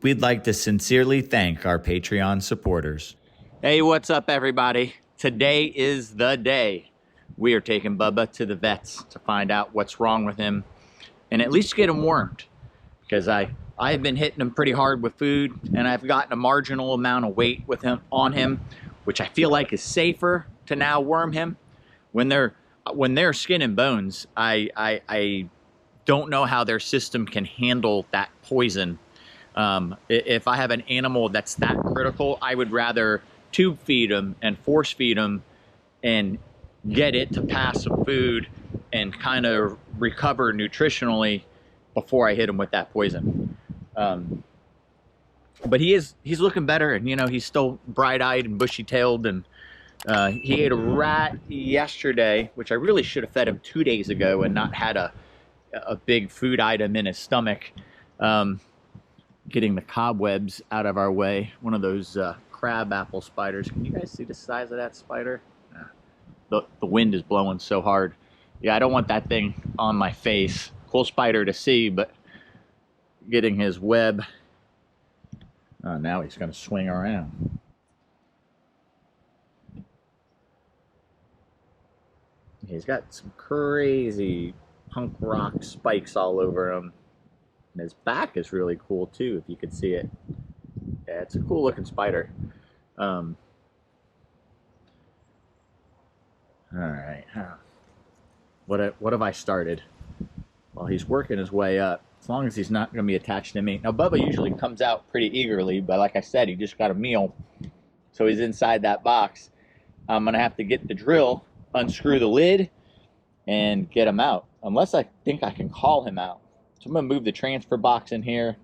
we'd like to sincerely thank our Patreon supporters. Hey, what's up, everybody? Today is the day. We are taking Bubba to the vets to find out what's wrong with him and at least get him wormed. Because I have been hitting him pretty hard with food, and I've gotten a marginal amount of weight with him on him, which I feel like is safer to now worm him. When they're skin and bones, I don't know how their system can handle that poison. If I have an animal that's that critical, I would rather tube feed them and force feed them and get it to pass some food and kind of recover nutritionally before I hit him with that poison. But he's looking better, and you know, he's still bright-eyed and bushy-tailed, and he ate a rat yesterday, which I really should have fed him 2 days ago and not had a big food item in his stomach. Getting the cobwebs out of our way. One of those crab apple spiders. Can you guys see the size of that spider? The wind is blowing so hard. Yeah, I don't want that thing on my face. Cool spider to see, but getting his web. Oh, now he's going to swing around. He's got some crazy punk rock spikes all over him. And his back is really cool too, if you could see it. Yeah, it's a cool looking spider. All right. What have I started? Well, he's working his way up. As long as he's not going to be attached to me. Now, Bubba usually comes out pretty eagerly, but like I said, he just got a meal. So he's inside that box. I'm going to have to get the drill, unscrew the lid, and get him out. Unless I think I can call him out. So I'm going to move the transfer box in here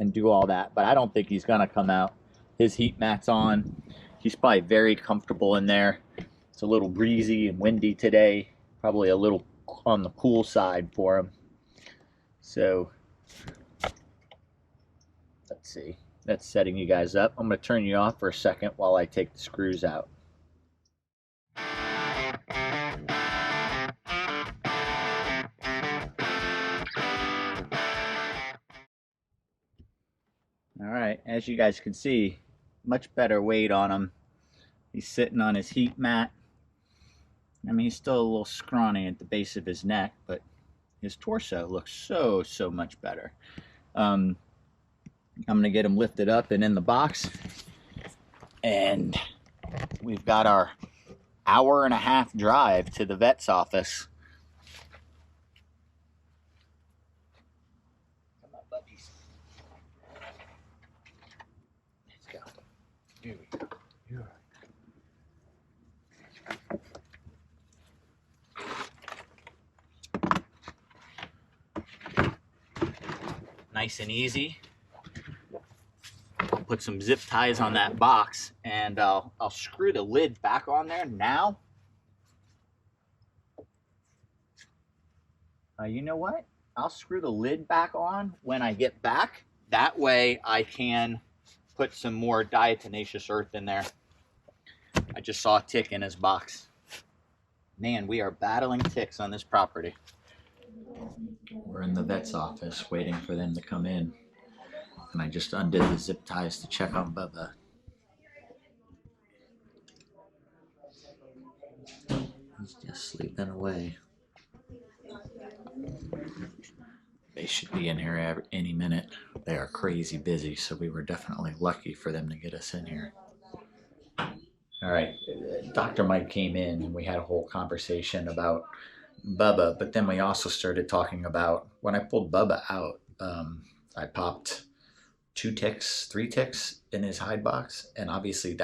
and do all that. But I don't think he's going to come out. His heat mat's on. He's probably very comfortable in there. It's a little breezy and windy today. Probably a little on the cool side for him. So, let's see. That's setting you guys up. I'm going to turn you off for a second while I take the screws out. Alright, as you guys can see, much better weight on him. He's sitting on his heat mat. I mean, he's still a little scrawny at the base of his neck, but his torso looks so much better. I'm going to get him lifted up and in the box. And we've got our hour-and-a-half drive to the vet's office. Come on, puppies. Let's go. Here we go. Nice and easy. I'll put some zip ties on that box, and I'll screw the lid back on there now. You know what? I'll screw the lid back on when I get back. That way I can put some more diatomaceous earth in there. I just saw a tick in his box. Man, we are battling ticks on this property. We're in the vet's office waiting for them to come in. And I just undid the zip ties to check on Bubba. He's just sleeping away. They should be in here any minute. They are crazy busy, so we were definitely lucky for them to get us in here. All right, Dr. Mike came in and we had a whole conversation about Bubba, but then we also started talking about when I pulled Bubba out, I popped 3 ticks in his hide box, and obviously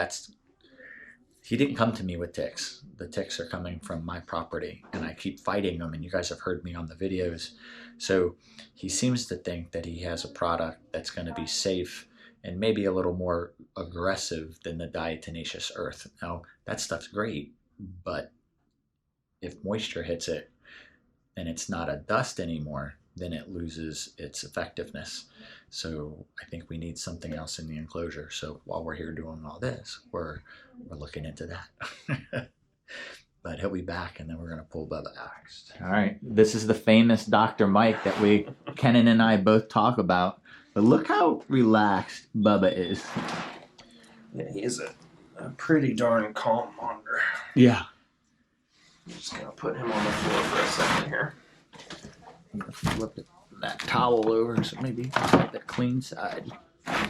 he didn't come to me with ticks. The ticks are coming from my property, and I keep fighting them, and you guys have heard me on the videos. So he seems to think that he has a product that's going to be safe and maybe a little more aggressive than the diatomaceous earth. Now, that stuff's great, but if moisture hits it and it's not a dust anymore, then it loses its effectiveness. So I think we need something else in the enclosure. So while we're here doing all this, we're looking into that. But he'll be back, and then we're going to pull Bubba out. All right, this is the famous Dr. Mike that Kenan and I both talk about. But look how relaxed Bubba is. Yeah, he is a pretty darn calm monitor. Yeah. I'm just gonna put him on the floor for a second here. I'm gonna flip that towel over so maybe get the clean side. Okay,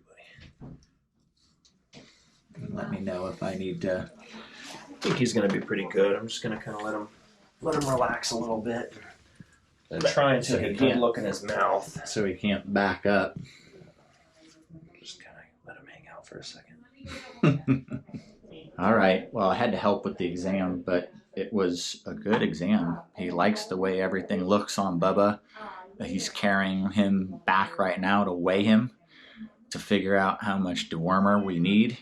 buddy. Let me know if I need to. I think he's gonna be pretty good. I'm just gonna kind of let him relax a little bit. I'm trying to get a good look in his mouth. So he can't back up. Just kind of let him hang out for a second. All right. Well, I had to help with the exam, but it was a good exam. He likes the way everything looks on Bubba. He's carrying him back right now to weigh him to figure out how much dewormer we need.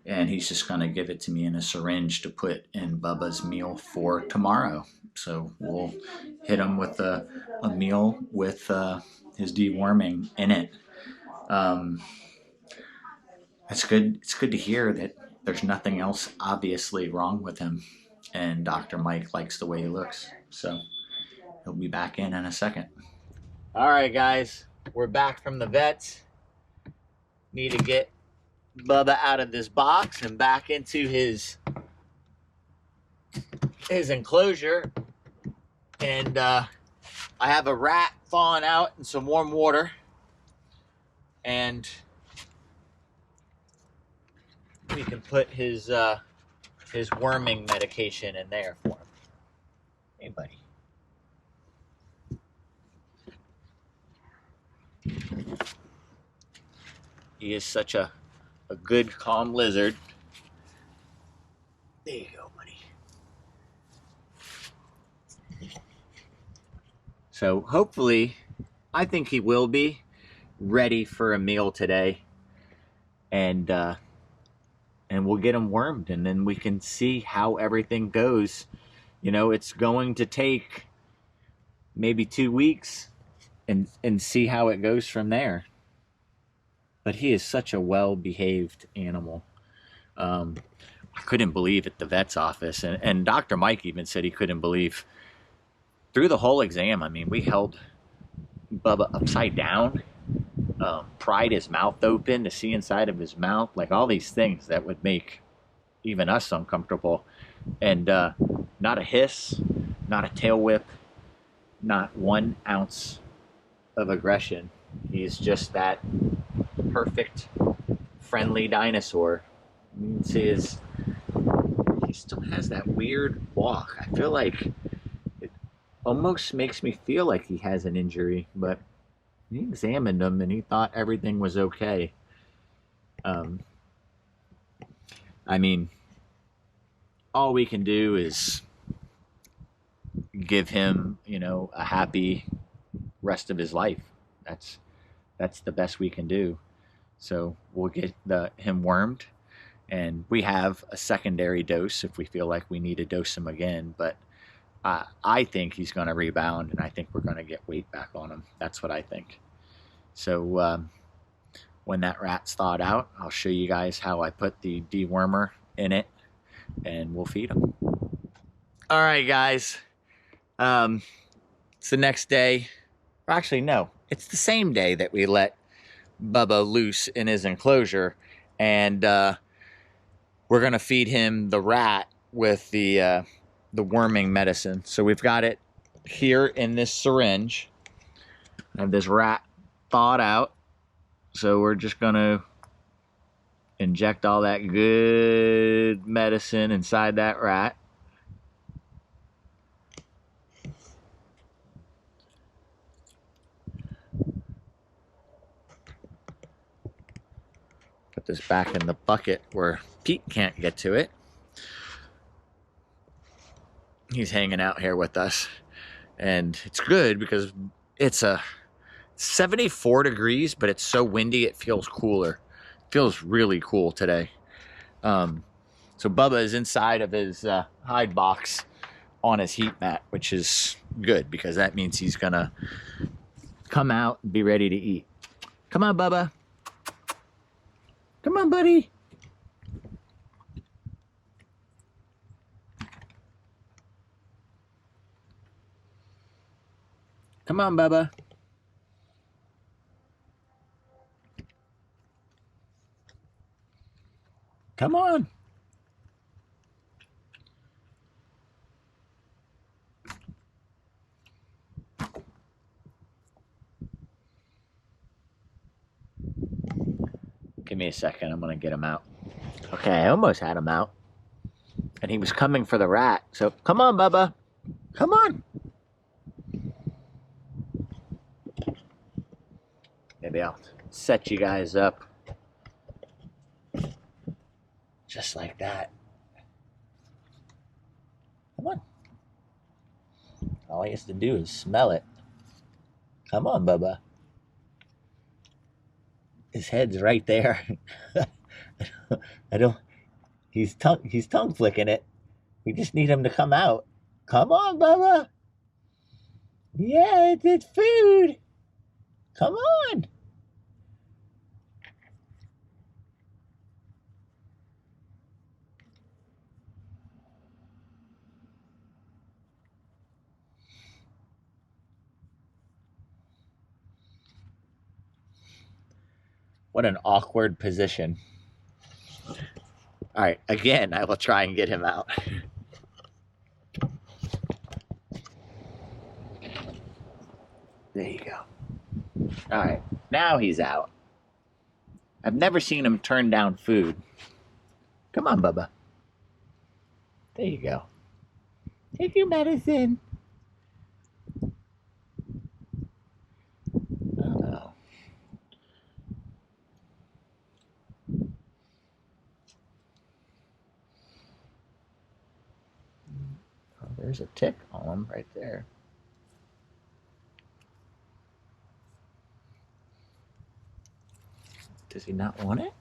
And he's just going to give it to me in a syringe to put in Bubba's meal for tomorrow. So we'll hit him with a meal with his deworming in it. It's good. It's good to hear that there's nothing else obviously wrong with him. And Dr. Mike likes the way he looks. So he'll be back in a second. All right, guys. We're back from the vets. Need to get Bubba out of this box and back into his enclosure. And I have a rat thawing out in some warm water. And we can put his worming medication in there for him. Hey, buddy. He is such a good, calm lizard. There you go, buddy. So hopefully, I think he will be ready for a meal today. And we'll get him wormed, and then we can see how everything goes. You know, it's going to take maybe 2 weeks and see how it goes from there. But he is such a well-behaved animal. I couldn't believe at the vet's office, and Dr. Mike even said he couldn't believe through the whole exam. I mean, we held Bubba upside down, pried his mouth open to see inside of his mouth, like all these things that would make even us uncomfortable. And not a hiss, not a tail whip, not 1 ounce of aggression. He's just that perfect, friendly dinosaur. You can see he still has that weird walk. I feel like it almost makes me feel like he has an injury, but he examined him and he thought everything was okay. I mean, all we can do is give him, you know, a happy rest of his life. That's the best we can do. So we'll get him wormed, and we have a secondary dose if we feel like we need to dose him again. But I think he's going to rebound, and I think we're going to get weight back on him. That's what I think. So when that rat's thawed out, I'll show you guys how I put the dewormer in it, and we'll feed him. All right, guys. It's the next day. Or actually, no. It's the same day that we let Bubba loose in his enclosure, and we're going to feed him the rat with the worming medicine. So we've got it here in this syringe. I have this rat thawed out, so we're just going to inject all that good medicine inside that rat. Put this back in the bucket where Pete can't get to it. He's hanging out here with us, and it's good because it's a 74 degrees, but it's so windy it feels cooler. It feels really cool today. So Bubba is inside of his hide box on his heat mat, which is good because that means he's gonna come out and be ready to eat. Come on, Bubba. Come on, buddy. Come on, Bubba. Come on. Give me a second. I'm going to get him out. Okay, I almost had him out. And he was coming for the rat. So come on, Bubba. Come on. Maybe I'll set you guys up. Just like that. Come on. All he has to do is smell it. Come on, Bubba. His head's right there. I don't. He's tongue flicking it. We just need him to come out. Come on, Bubba. Yeah, it's food. Come on. What an awkward position. All right, again, I will try and get him out. There you go. All right, now he's out. I've never seen him turn down food. Come on, Bubba. There you go. Take your medicine. Uh-oh. Oh, there's a tick on him right there. Does he not want it?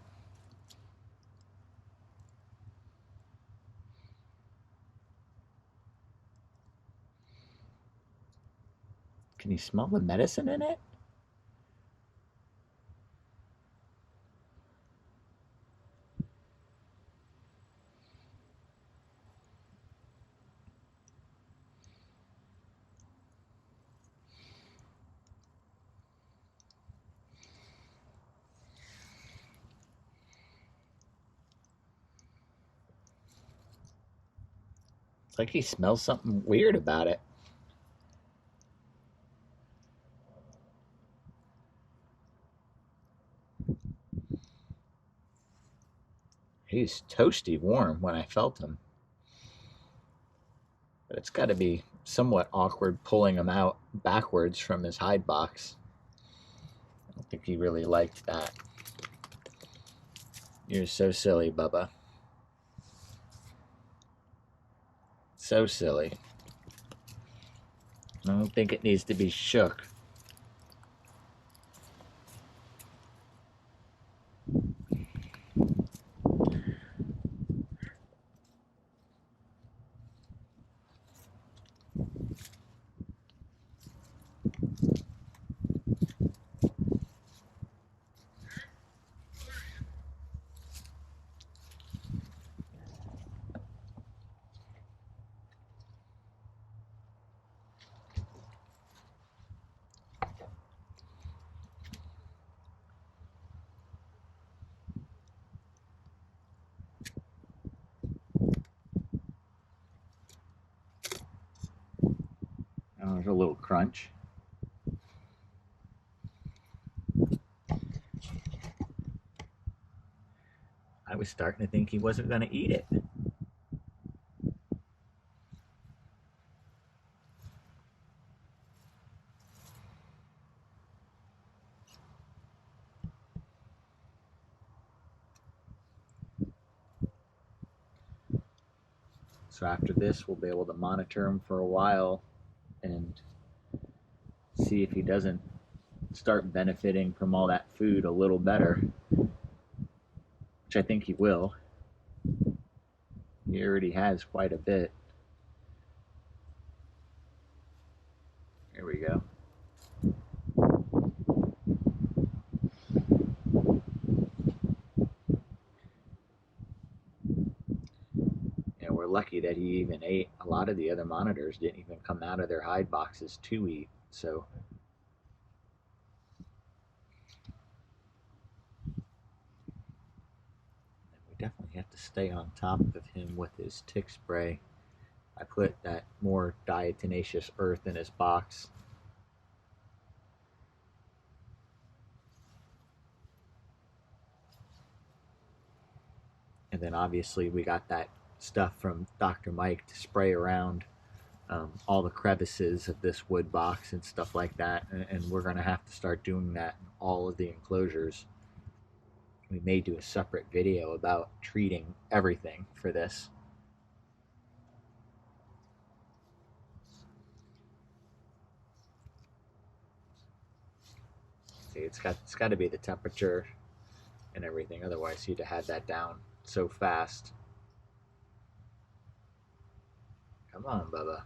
Can you smell the medicine in it? It's like he smells something weird about it. He's toasty warm when I felt him. But it's got to be somewhat awkward pulling him out backwards from his hide box. I don't think he really liked that. You're so silly, Bubba. So silly. I don't think it needs to be shook. Oh, there's a little crunch. I was starting to think he wasn't going to eat it. So after this, we'll be able to monitor him for a while and see if he doesn't start benefiting from all that food a little better, which I think he will. He already has quite a bit. Here we go. And we're lucky that he even ate. A lot of the other monitors didn't even come out of their hide boxes to eat. So we definitely have to stay on top of him with his tick spray. I put that more diatomaceous earth in his box. And then obviously we got that stuff from Dr. Mike to spray around all the crevices of this wood box and stuff like that. And we're going to have to start doing that in all of the enclosures. We may do a separate video about treating everything for this. See, it's got to be the temperature and everything, otherwise he'd have had that down so fast. Come on, Bubba.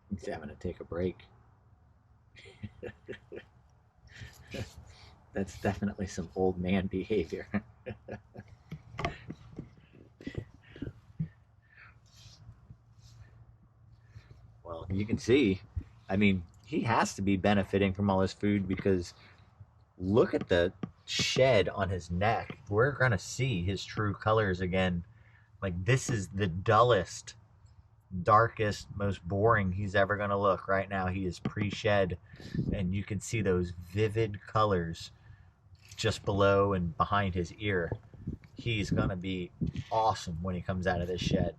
He's having to take a break. That's definitely some old man behavior. Well, you can see, I mean, he has to be benefiting from all his food, because look at the shed on his neck. We're going to see his true colors again. Like, this is the dullest, darkest, most boring he's ever going to look. Right now he is pre-shed, and you can see those vivid colors just below and behind his ear. He's going to be awesome when he comes out of this shed.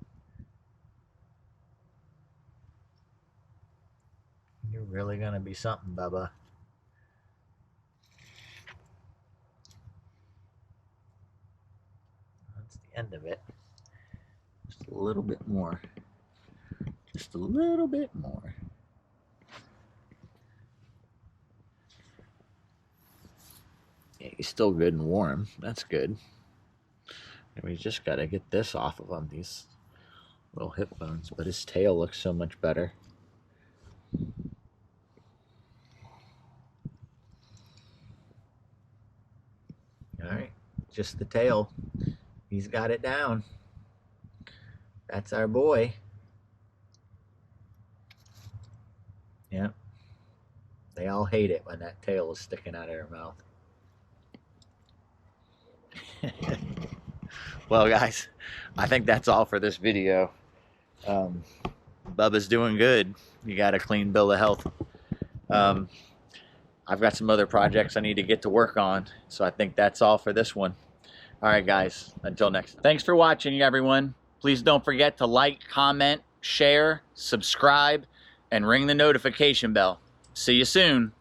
You're really going to be something, Bubba. That's the end of it. Just a little bit more. Just a little bit more. Yeah, he's still good and warm. That's good. And we just got to get this off of him, these little hip bones. But his tail looks so much better. All right, just the tail. He's got it down. That's our boy. Yep. They all hate it when that tail is sticking out of their mouth. Well, guys, I think that's all for this video. Bubba's doing good. You got a clean bill of health. I've got some other projects I need to get to work on, so I think that's all for this one. All right, guys, until next time. Thanks for watching, everyone. Please don't forget to like, comment, share, subscribe, and ring the notification bell. See you soon.